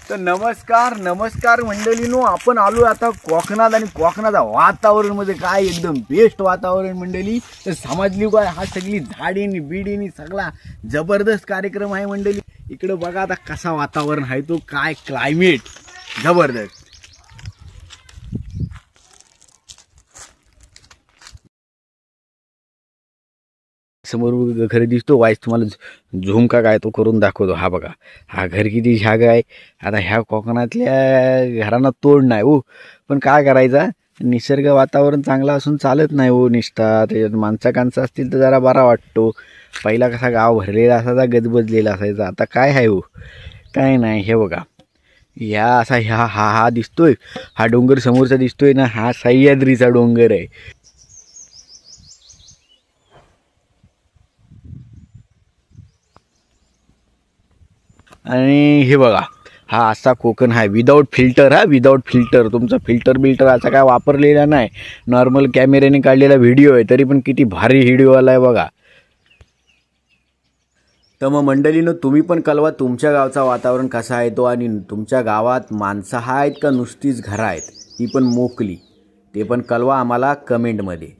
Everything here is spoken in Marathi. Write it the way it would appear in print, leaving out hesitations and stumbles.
तर नमस्कार मंडळीनो, आपण आलो आता कोकणात आणि कोकणाचा वातावरण मध्ये काय एकदम बेस्ट वातावरण मंडळी. तर समजली काय, हा सगळी झाडीनी बिडीनी सगळा जबरदस्त कार्यक्रम आहे मंडळी. इकडे बघा आता कसा वातावरण आहे, तो काय क्लायमेट जबरदस्त. समोर घर दिसतो वाईस, तुम्हाला झूम का काय तो करून दाखवतो. हा बघा, हा घर किती जागा आहे. आता ह्या कोकणातल्या घरांना तोड नाही हो, पण काय करायचा, निसर्ग वातावरण चांगला असून चालत नाही हो. निष्ठा त्याच्यात माणसं असतील तर जरा बरा वाटतो. पहिला कसा गाव भरलेला असायचा, गजबजलेला असायचा. आता काय आहे हो, काय नाही. हे बघा, ह्या असा ह्या हा हा दिसतोय, हा डोंगर समोरचा दिसतोय ना, हा सह्याद्रीचा डोंगर आहे. आणि हे बघा, हा असा कोकण आहे विदाऊट फिल्टर. हा विदाऊट फिल्टर, तुमचा फिल्टर असा काय वापरलेला नाही. नॉर्मल कॅमेऱ्याने काढलेला व्हिडिओ आहे, तरी पण किती भारी व्हिडिओ आलाय बघा. तर मग मंडळीनं, तुम्ही पण कळवा तुमच्या गावचा वातावरण कसा आहे तो, आणि तुमच्या गावात माणसं आहेत का नुसतीच घरं आहेत, ती पण मोकली, ते पण कळवा आम्हाला कमेंटमध्ये.